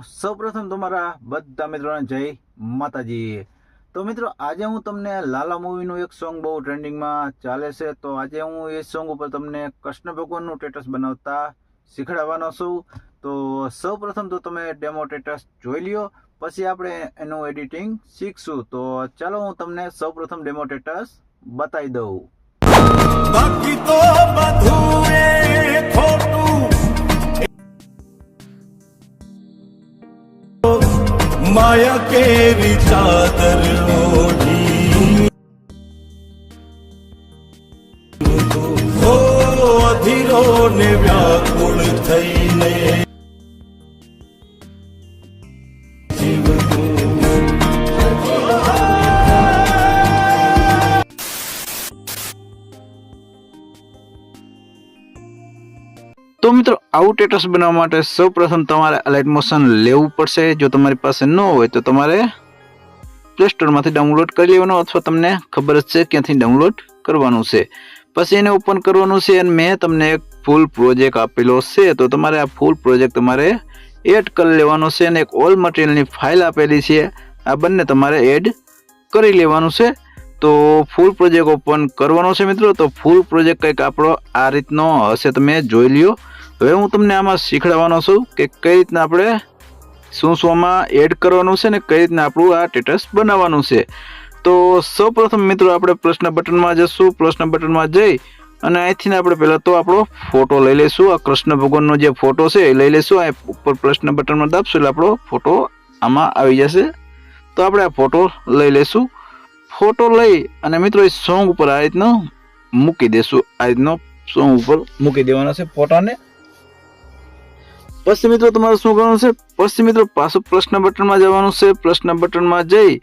સૌપ્રથમ તમારા બધા મિત્રોને જય માતાજી। તો મિત્રો આજે હું તમને લાલા મૂવીનું એક સોંગ બહુ ટ્રેન્ડિંગમાં ચાલે છે, તો આજે હું એ સોંગ ઉપર તમને કૃષ્ણ ભગવાનનું સ્ટેટસ બનાવતા શીખડાવવાનો છું। તો સૌપ્રથમ તો તમે ડેમો સ્ટેટસ જોઈ લ્યો, પછી આપણે એનું એડિટિંગ શીખશું। તો ચાલો હું તમને સૌપ્રથમ ડેમો સ્ટેટસ બતાવી દઉં। બાકી તો બધું એ ખોટું માયા કેવી ચાદર ઓઢી હો અધીરો ને વ્યાકુળ થઈને तो मित्रों आउं स्टेटस बनावा माटे सौप्रथम तमारे लाइट मोशन लेवू पड़शे। जो तमारी पासे न होय तो तमारे प्ले स्टोर मांथी डाउनलॉड करी लेवानो, अथवा तमने खबर ज छे क्यांथी डाउनलॉड करवानुं छे। पछी एने ओपन करवानुं छे अने मैं तमने एक फूल प्रोजेक्ट आपेलो छे, तो तमारे आ फूल प्रोजेक्ट तमारे एड कर लेवानो छे अने एक ऑल मटीरियल नी फाइल आपेली छे, आ बंने तमारे एड करी लेवानुं छे। तो फूल प्रोजेक्ट ओपन करवानो छे मित्रों। तो फूल प्रोजेक्ट कंईक आपणो आ रीतनो हशे, तमे जोई ल्यो। હવે હું તમને આમાં શીખડાવવાનો છું કે કઈ રીતના આપણે શું આમાં એડ કરવાનું છે ને કઈ રીતના આપણું આ સ્ટેટસ બનાવવાનું છે। તો સૌપ્રથમ મિત્રો આપણે પ્રશ્ન બટનમાં જશું। પ્રશ્ન બટનમાં જઈ અને અહીંથી આપણે પહેલા તો આપણો ફોટો લઈ લઈશું। આ કૃષ્ણ ભગવાનનો જે ફોટો છે એ લઈ લઈશું। આ ઉપર પ્રશ્ન બટનમાં દાબશું એટલે આપણો ફોટો આમાં આવી જશે। તો આપણે આ ફોટો લઈ લઈશું। ફોટો લઈ અને મિત્રો એ સોંગ ઉપર આ રીતનો મૂકી દેશું। આ રીતનો સોંગ ઉપર મૂકી દેવાના છે ફોટાને। પછી મિત્રો તમારે શું કરવાનું છે, પછી મિત્રો પાછું પ્રશ્ન બટનમાં જવાનું છે। પ્રશ્ન બટનમાં જઈ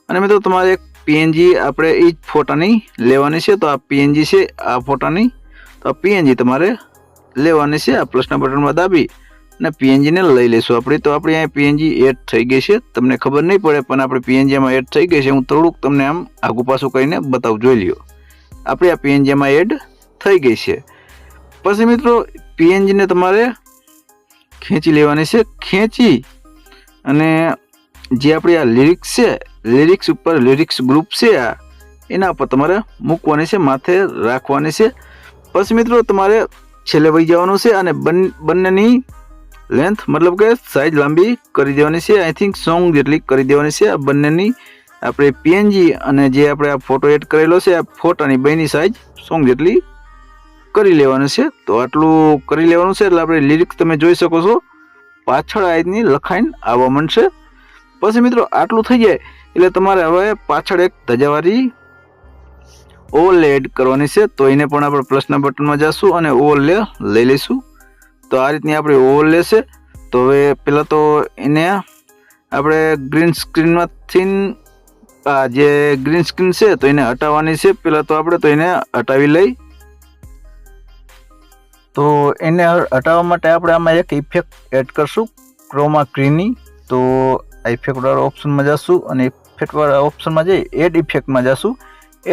અને મિત્રો તમારે એક પીએનજી આપણે એ જ ફોટાની લેવાની છે। તો આ પીએનજી છે આ ફોટાની, તો આ પીએનજી તમારે લેવાની છે। આ પ્રશ્ન બટનમાં દાબી અને પીએનજીને લઈ લઈશું આપણે। તો આપણી અહીંયા પીએનજી એડ થઈ ગઈ છે, તમને ખબર નહીં પડે પણ આપણે પીએનજીમાં એડ થઈ ગઈ છે। હું થોડુંક તમને આમ આગું પાછું કરીને બતાવું, જોઈ લ્યો। આપણી આ પીએનજીમાં એડ થઈ ગઈ છે। પછી મિત્રો પીએનજીને તમારે ખેંચી લેવાની છે। ખેંચી અને જે આપણી આ લિરિક્સ છે, લિરિક્સ ઉપર લિરિક્સ ગ્રુપ છે આ એના ઉપર તમારે મૂકવાની છે, માથે રાખવાની છે। પછી મિત્રો તમારે છેલ્લે વહી જવાનું છે અને બંનેની લેન્થ મતલબ કે સાઇઝ લાંબી કરી દેવાની છે। આઈ થિંક સોંગ જેટલી કરી દેવાની છે। આ બંનેની આપણે પીએનજી અને જે આપણે આ ફોટો એડ કરેલો છે આ ફોટાની બેની સાઇઝ સોંગ જેટલી કરી લેવાનું છે। તો આટલું કરી લેવાનું છે એટલે આપણે લિરિક્સ તમે જોઈ શકો છો પાછળ આ રીતની લખાઈને આવવા માંડશે। પછી મિત્રો આટલું થઈ જાય એટલે તમારે હવે પાછળ એક ધજાવાળી ઓલ એડ કરવાની છે। તો એને પણ આપણે પ્લસના બટનમાં જશું અને ઓલ લઈ લઈશું। તો આ રીતની આપણી ઓલ લેશે। તો હવે પહેલાં તો એને આપણે ગ્રીન સ્ક્રીનમાંથી આ જે ગ્રીન સ્ક્રીન છે તો એને હટાવવાની છે। પહેલાં તો આપણે તો એને હટાવી લઈ। તો એને હટાવવા માટે આપણે આમાં એક ઇફેક્ટ એડ કરશું ક્રોમા કીની। તો આ ઇફેક્ટવાળા ઓપ્શનમાં જશું અને ઇફેક્ટવાળા ઓપ્શનમાં જઈ એડ ઇફેક્ટમાં જશું।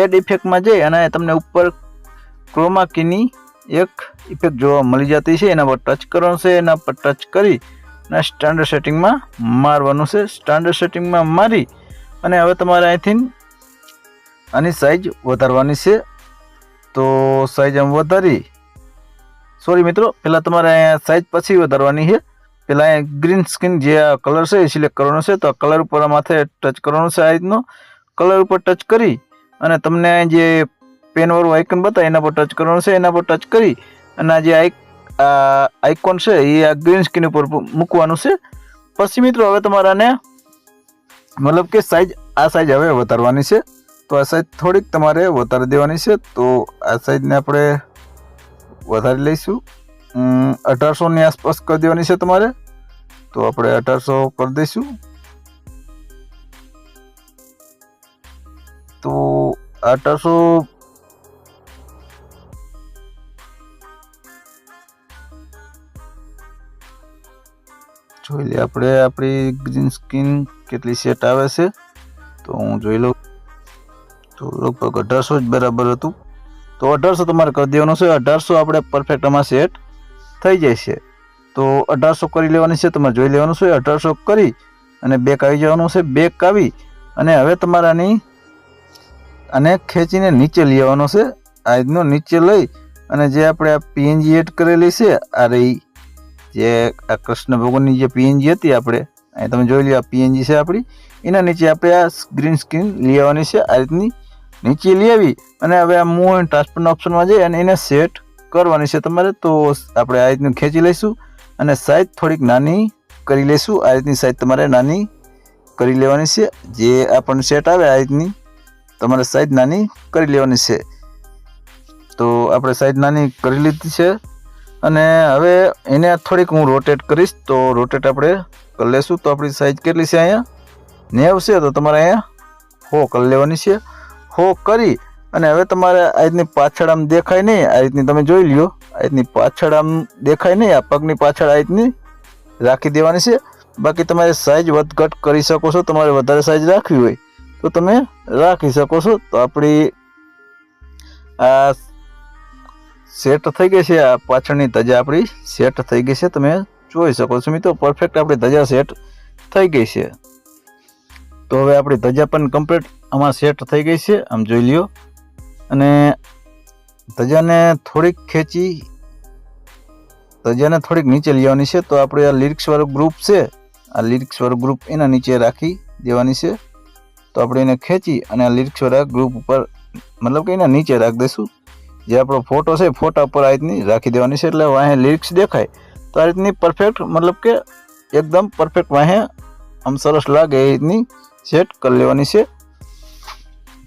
એડ ઇફેક્ટમાં જઈ અને તમને ઉપર ક્રોમા કીની એક ઇફેક્ટ જોવા મળી જતી છે, એના પર ટચ કરવાનું છે। એના પર ટચ કરી અને સ્ટાન્ડર્ડ સેટિંગમાં મારવાનું છે। સ્ટાન્ડર્ડ સેટિંગમાં મારી અને હવે તમારે અહીંથી આની સાઇઝ વધારવાની છે। તો સાઇઝ આમ વધારી, સોરી મિત્રો પહેલાં તમારે અહીંયા સાઇઝ પછી વધારવાની છે। પહેલાં અહીંયા ગ્રીન સ્ક્રીન જે આ કલર છે એ સિલેક્ટ કરવાનો છે। તો આ કલર ઉપર માથે ટચ કરવાનું છે। આ રીતનો કલર ઉપર ટચ કરી અને તમને જે પેનવાળું આઇકન બતાવે એના પર ટચ કરવાનું છે। એના પર ટચ કરી અને આ જે આઇકોન છે એ આ ગ્રીન સ્ક્રીન ઉપર મૂકવાનું છે। પછી મિત્રો હવે તમારે આને મતલબ કે સાઇઝ આ સાઇઝ હવે વધારવાની છે। તો આ સાઇઝ થોડીક તમારે વધારી દેવાની છે। તો આ સાઇઝને આપણે વધારી લઈશું, 1800 ની આસપાસ કરી દેવાની છે તમારે। તો આપણે 1800 કરી દઈશું। તો 1800 જોઈ લે આપણે આપણી ગ્રીન સ્ક્રીન કેટલી સેટ આવે છે। તો હું જોઈ લઉં, તો લગભગ 1800 જ બરાબર હતું। તો 1800 તમારે કરી દેવાનું છે। 1800 આપણે પરફેક્ટ આમાં સેટ થઈ જાય છે। તો 1800 કરી લેવાની છે, તમારે જોઈ લેવાનું છે. 1800 કરી અને બેક આવી જવાનું છે. બેક આવી અને હવે તમારે આને ખેંચીને નીચે લઈ આવવાનો છે. આ રીતનો નીચે લઈ અને જે આપણે આ પીએનજી એડ કરેલી છે, આ રહી જે આ કૃષ્ણ ભગવાનની જે પીએનજી હતી આપણે અહીં તમે જોઈ લો, આ પીએનજી છે આપણી, એના નીચે આપણે આ ગ્રીન સ્ક્રીન લઈ આવવાની છે. આ રીતની નીચે લઈ આવી અને હવે આ મૂવ એન્ડ ટ્રાન્સફરના ઓપ્શનમાં જઈ અને એને સેટ કરવાની છે તમારે. તો આપણે આ રીતનું ખેંચી લઈશું અને સાઈઝ થોડીક નાની કરી લઈશું. આ રીતની સાઈઝ તમારે નાની કરી લેવાની છે. જે આપણને સેટ આવે આ રીતની તમારે સાઈઝ નાની કરી લેવાની છે. તો આપણે સાઈઝ નાની કરી લીધી છે અને હવે એને થોડીક હું રોટેટ કરીશ. તો રોટેટ આપણે કરી લઈશું. તો આપણી સાઈઝ કેટલી છે? અહીંયા 90 છે. તો તમારે અહીંયા 100 કરી લેવાની છે. 100 કરી અને હવે તમારે આ રીતની પાછળ આમ દેખાય નહીં, આ રીતની તમે જોઈ લ્યો, આ રીતની પાછળ આમ દેખાય નહીં, આ પગની પાછળ આ રીતની રાખી દેવાની છે. બાકી તમારે સાઈઝ વધઘટ કરી શકો છો. તમારે વધારે સાઈઝ રાખવી હોય તો તમે રાખી શકો છો. તો આપણી આ સેટ થઈ ગઈ છે. આ પાછળની ધજા આપણી સેટ થઈ ગઈ છે. તમે જોઈ શકો છો મિત્રો, પરફેક્ટ આપણી ધજા સેટ થઈ ગઈ છે. તો હવે આપણી ધજા પણ કમ્પ્લીટ આમાં સેટ થઈ ગઈ છે, આમ જોઈ લ્યો. અને ધજાને થોડીક ખેંચી, ધજાને થોડીક નીચે લેવાની છે. તો આપણે આ લિરિક્સવાળું ગ્રુપ છે, આ લિરિક્સવાળું ગ્રુપ એના નીચે રાખી દેવાની છે. તો આપણે એને ખેંચી અને આ લિરિક્સવાળા ગ્રુપ ઉપર મતલબ કે એના નીચે રાખી દઈશું. જે આપણો ફોટો છે, ફોટા ઉપર આ રીતની રાખી દેવાની છે. એટલે વાહે લિરિક્સ દેખાય તો આ રીતની પરફેક્ટ મતલબ કે એકદમ પરફેક્ટ વાહે આમ સરસ લાગે એ રીતની સેટ કરી લેવાની છે.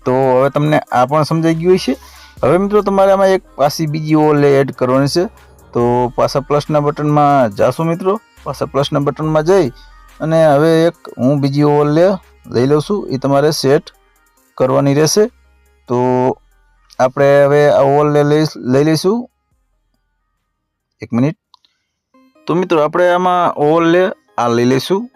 તો હવે તમને આ પણ સમજાઈ ગયું છે. હવે મિત્રો તમારે આમાં એક પાછી બીજી ઓવરલે એડ કરવાની છે. તો પાછા પ્લસના બટનમાં જાશું મિત્રો. પાછા પ્લસના બટનમાં જઈ અને હવે એક હું બીજી ઓવરલે લઈ લઉં છું, એ તમારે સેટ કરવાની રહેશે. તો આપણે હવે આ ઓવરલે લઈ લઈશું. 1 મિનિટ. તો મિત્રો આપણે આમાં ઓવરલે આ લઈ લઈશું.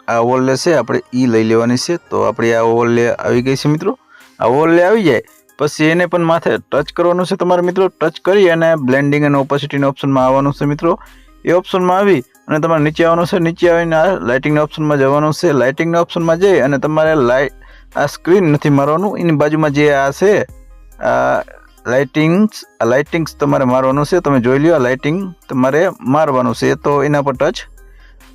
આ ઓવરલે છે આપણે ઈ લઈ લેવાની છે. તો આપણી આ ઓવરલે આવી ગઈ છે મિત્રો. આ ઓવરલે આવી જાય પછી એને પણ માથે ટચ કરવાનું છે તમારે મિત્રો. ટચ કરી અને બ્લેન્ડિંગ અને ઓપોસિટીના ઓપ્શનમાં આવવાનું છે મિત્રો. એ ઓપ્શનમાં આવી અને તમારે નીચે આવવાનું છે. નીચે આવીને આ લાઇટિંગના ઓપ્શનમાં જવાનું છે. લાઇટિંગના ઓપ્શનમાં જઈ અને તમારે આ સ્ક્રીન નથી મારવાનું, એની બાજુમાં જે આ છે આ લાઇટિંગ્સ તમારે મારવાનું છે. તમે જોઈ લો, આ લાઇટિંગ તમારે મારવાનું છે. તો એના પર ટચ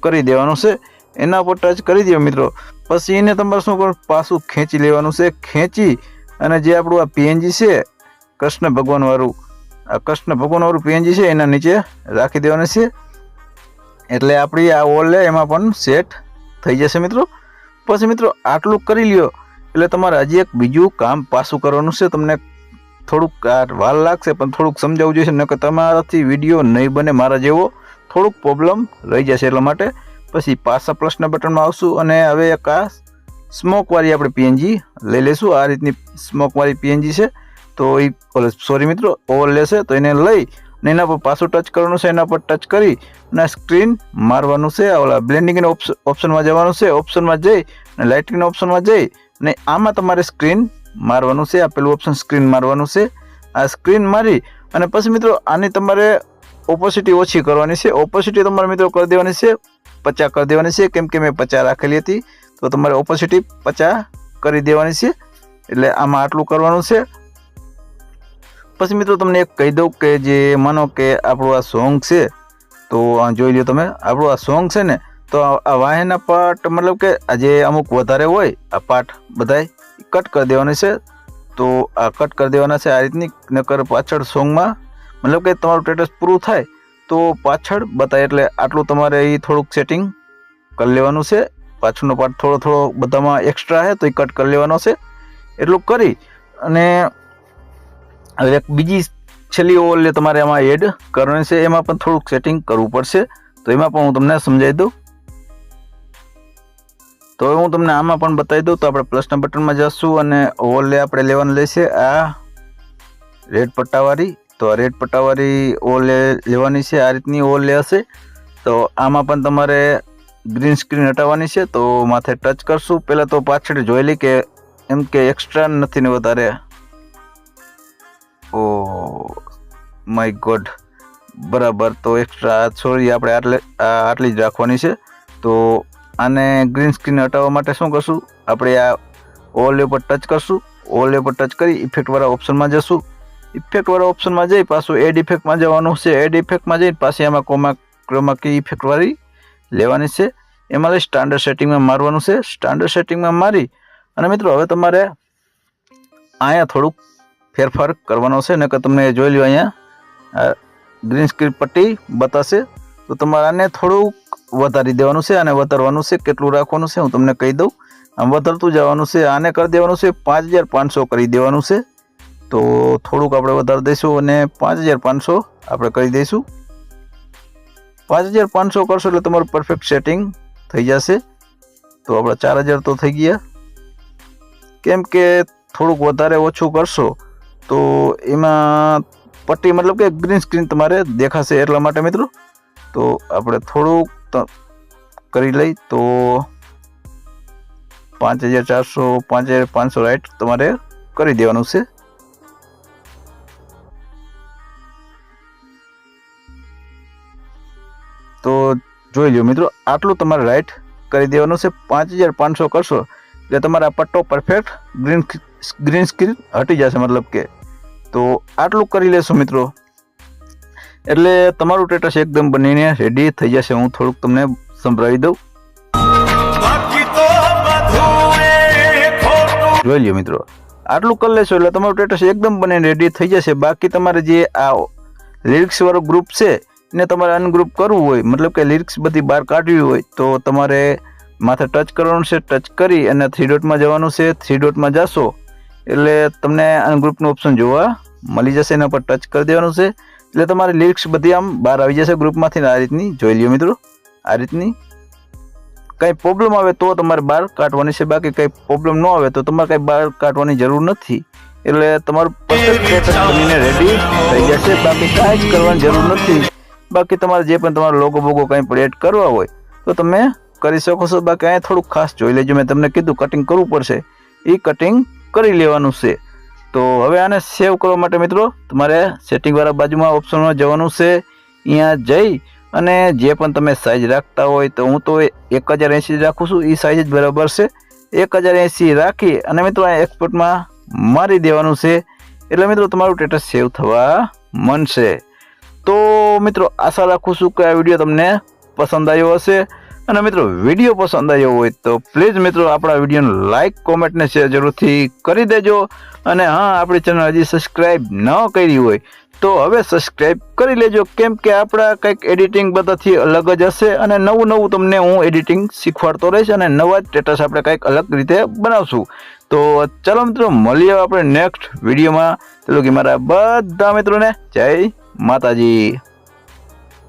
કરી દેવાનું છે. એના પર ટચ કરી દો મિત્રો. પછી એને તમારે શું કરવું, પાછું ખેંચી લેવાનું છે. ખેંચી અને જે આપણું આ પીએનજી છે કૃષ્ણ ભગવાનવાળું, આ કૃષ્ણ ભગવાનવાળું પીએનજી છે એના નીચે રાખી દેવાનું છે. એટલે આપણી આ ઓવરલે એમાં પણ સેટ થઈ જશે મિત્રો. પછી મિત્રો આટલું કરી લ્યો એટલે તમારે હજી એક બીજું કામ પાછું કરવાનું છે. તમને થોડુંક વાર લાગશે પણ થોડુંક સમજાવવું જોઈએ, નકર તમારાથી વિડીયો નહીં બને મારા જેવો, થોડુંક પ્રોબ્લેમ રહી જશે. એટલા માટે પછી પાછા પ્લસના બટનમાં આવશું અને હવે એક આ સ્મોકવાળી આપણે પીએનજી લઈ લઈશું. આ રીતની સ્મોકવાળી પીએનજી છે. તો એ સોરી મિત્રો ઓવરલે છે. તો એને લઈ અને એના પર પાછું ટચ કરવાનું છે. એના પર ટચ કરી અને સ્ક્રીન મારવાનું છે. ઓલા બ્લેન્ડિંગના ઓપ્શનમાં જવાનું છે. ઓપ્શનમાં જઈ અને લાઇટિંગના ઓપ્શનમાં જઈ અને આમાં તમારે સ્ક્રીન મારવાનું છે. આ પેલું ઓપ્શન સ્ક્રીન મારવાનું છે. આ સ્ક્રીન મારી અને પછી મિત્રો આની તમારે ઓપોસિટી ઓછી કરવાની છે. ઓપોસિટી તમારે મિત્રો કરી દેવાની છે 50 કરી દેવાની છે. કેમ કે મેં 50 રાખેલી હતી, તો તમારે ઓપોસિટી 50 કરી દેવાની છે. એટલે આમાં આટલું કરવાનું છે. પછી મિત્રો તમને એક કહી દઉં કે જે માનો કે આપણું આ સોંગ છે, તો આ જોઈ લો તમે, આપણું આ સોંગ છે ને, તો આ વાહેના પાર્ટ મતલબ કે જે અમુક વધારે હોય આ પાર્ટ બધાય કટ કરી દેવાના છે. તો આ કટ કરી દેવાના છે આ રીતની. નકર પાછળ સોંગમાં મતલબ કે તમારું સ્ટેટસ પૂરું થાય તો પાછળ બતાય. એટલે આટલું તમારે એ થોડુંક સેટિંગ કરી લેવાનું છે. પાછળનો પાર્ટ થોડો બધામાં એક્સ્ટ્રા છે તો એ કટ કરી લેવાનો છે. એટલું કરી અને હવે એક બીજી છેલ્લી ઓવરલે તમારે આમાં એડ કરવાની છે. એમાં પણ થોડુંક સેટિંગ કરવું પડશે. તો એમાં પણ હું તમને સમજાવી દઉં. તો હું તમને આમાં પણ બતાવી દઉં. તો આપણે પ્લસના બટનમાં જશું અને ઓવરલે આપણે લેવાનું લેશે આ રેડ પટ્ટાવાળી. તો આ રેડ પટ્ટાવાળી ઓવરલે લેવાની છે. આ રીતની ઓવરલે હશે. તો આમાં પણ તમારે ગ્રીન સ્ક્રીન હટાવવાની છે. તો માથે ટચ કરશું. પહેલાં તો પાછળ જોઈ લઈ કે એમ કે એક્સ્ટ્રા નથી ને વધારે. ઓ માય ગોડ, બરાબર. તો એક્સ્ટ્રા સોરી આપણે આટલી જ રાખવાની છે. તો આને ગ્રીન સ્ક્રીન હટાવવા માટે શું કરશું, આપણે આ ઓલ ઉપર ટચ કરશું. ઓલ ઉપર ટચ કરી ઇફેક્ટવાળા ઓપ્શનમાં જશું. ઇફેક્ટવાળા ઓપ્શનમાં જઈ પાછું એડ ઇફેક્ટમાં જવાનું છે. એડ ઇફેક્ટમાં જઈને પાછી આમાં ક્રોમા કી ઇફેક્ટવાળી લેવાની છે. એમાં લઈ સ્ટાન્ડર્ડ સેટિંગમાં મારવાનું છે. સ્ટાન્ડર્ડ સેટિંગમાં મારી અને મિત્રો હવે તમારે અહીંયા થોડુંક ફેરફાર કરવાનો છે. નકર તમને જોઈ લો અહીંયા ગ્રીન સ્ક્રીન પટ્ટી બતાશે. તો તમારે આને થોડુંક વધારી દેવાનું છે. આને વધારવાનું છે. કેટલું રાખવાનું છે હું તમને કહી દઉં. આમ વધારતું જવાનું છે. આને કરી દેવાનું છે 5500 કરી દેવાનું છે. તો થોડુંક આપણે વધારી દઈશું અને 5500 આપણે કરી દઈશું. 5500 કરશો એટલે તમારું પરફેક્ટ સેટિંગ થઈ જશે. તો આપણે 4000 તો થઈ ગયા. કેમ કે થોડુંક વધારે ઓછું કરશો તો એમાં પટ્ટી મતલબ કે ગ્રીન સ્ક્રીન તમારે દેખાશે એટલા માટે મિત્રો. તો આપણે થોડુંક કરી લઈ તો 5400 5500 રાઈટ તમારે કરી દેવાનું છે. તો જોઈ લો મિત્રો, આટલું તમારે રાઈટ કરી દેવાનું છે. 5500 કરશો એટલે તમારા પટ્ટો પરફેક્ટ ગ્રીન સ્ક્રીન હટી જશે મતલબ કે. તો આટલું કરી લેશો મિત્રો એટલે તમારું સ્ટેટસ એકદમ બનીને રેડી થઈ જશે. હું થોડુંક તમને સંભળાવી દઉં. બાકી તો બધું એ ખોટું. જોઈ લ્યો મિત્રો, આટલું કરી લેશો એટલે તમારું સ્ટેટસ એકદમ બનીને રેડી થઈ જશે. બાકી તમારે જે આ લિરિક્સ વાળો ગ્રુપ છે એને તમારે અનગ્રુપ કરવું હોય, મતલબ કે લિરિક્સ બધી બહાર કાઢવી હોય તો તમારે માથે ટચ કરવાનું છે. ટચ કરી અને 3 ડોટમાં જવાનું છે. 3 ડોટમાં જશો એટલે તમને અનગ્રુપનું ઓપ્શન જોવા મળી જશે. એના પર ટચ કરી દેવાનું છે એટલે તમારી લિરિક્સ બધી આમ બહાર આવી જશે ગ્રુપમાંથી. આ રીતની જોઈ લ્યો મિત્રો, આ રીતની. કંઈ પ્રોબ્લેમ આવે તો તમારે બહાર કાઢવાની છે. બાકી કંઈ પ્રોબ્લેમ ન આવે તો તમારે કંઈ બહાર કાઢવાની જરૂર નથી. એટલે તમારું પરફેક્ટ સ્ટેટસ બનીને રેડી થઈ જશે. બાકી કાંઈ જ કરવાની જરૂર નથી. બાકી તમારે જે પણ તમારો લોગો બોગો કંઈ પણ એડ કરવા હોય તો તમે કરી શકો છો. બાકી અહીંયા થોડુંક ખાસ જોઈ લેજો. મેં તમને કીધું કટિંગ કરવું પડશે, એ કટિંગ કરી લેવાનું છે. તો હવે આને સેવ કરવા માટે મિત્રો તમારે સેટિંગવાળા બાજુમાં ઓપ્શનમાં જવાનું છે. અહીંયા જઈ અને જે પણ તમે સાઇઝ રાખતા હોય તો હું તો 1080 રાખું છું. એ સાઇઝ જ બરાબર છે. 1080 રાખી અને મિત્રો આ એક્સપોર્ટમાં મારી દેવાનું છે એટલે મિત્રો તમારું સ્ટેટસ સેવ થવા માંડશે. તો મિત્રો આશા રાખું છું કે આ વિડીયો તમને પસંદ આવ્યો હશે. અને મિત્રો વિડીયો પસંદ આવ્યો હોય તો પ્લીઝ મિત્રો આપણા વિડીયોને લાઇક, કોમેન્ટ ને શેર જરૂરથી કરી દેજો. અને હા, આપણી ચેનલ હજી સબસ્ક્રાઈબ ન કરી હોય તો હવે સબસ્ક્રાઈબ કરી લેજો. કેમ કે આપણા કંઈક એડિટિંગ બધાથી અલગ જ હશે અને નવું તમને હું એડિટિંગ શીખવાડતો રહીશ અને નવા સ્ટેટસ આપણે કંઈક અલગ રીતે બનાવશું. તો ચાલો મિત્રો મળીએ આપણે નેક્સ્ટ વિડીયોમાં. ચલો કે મારા બધા મિત્રોને જય માતાજી.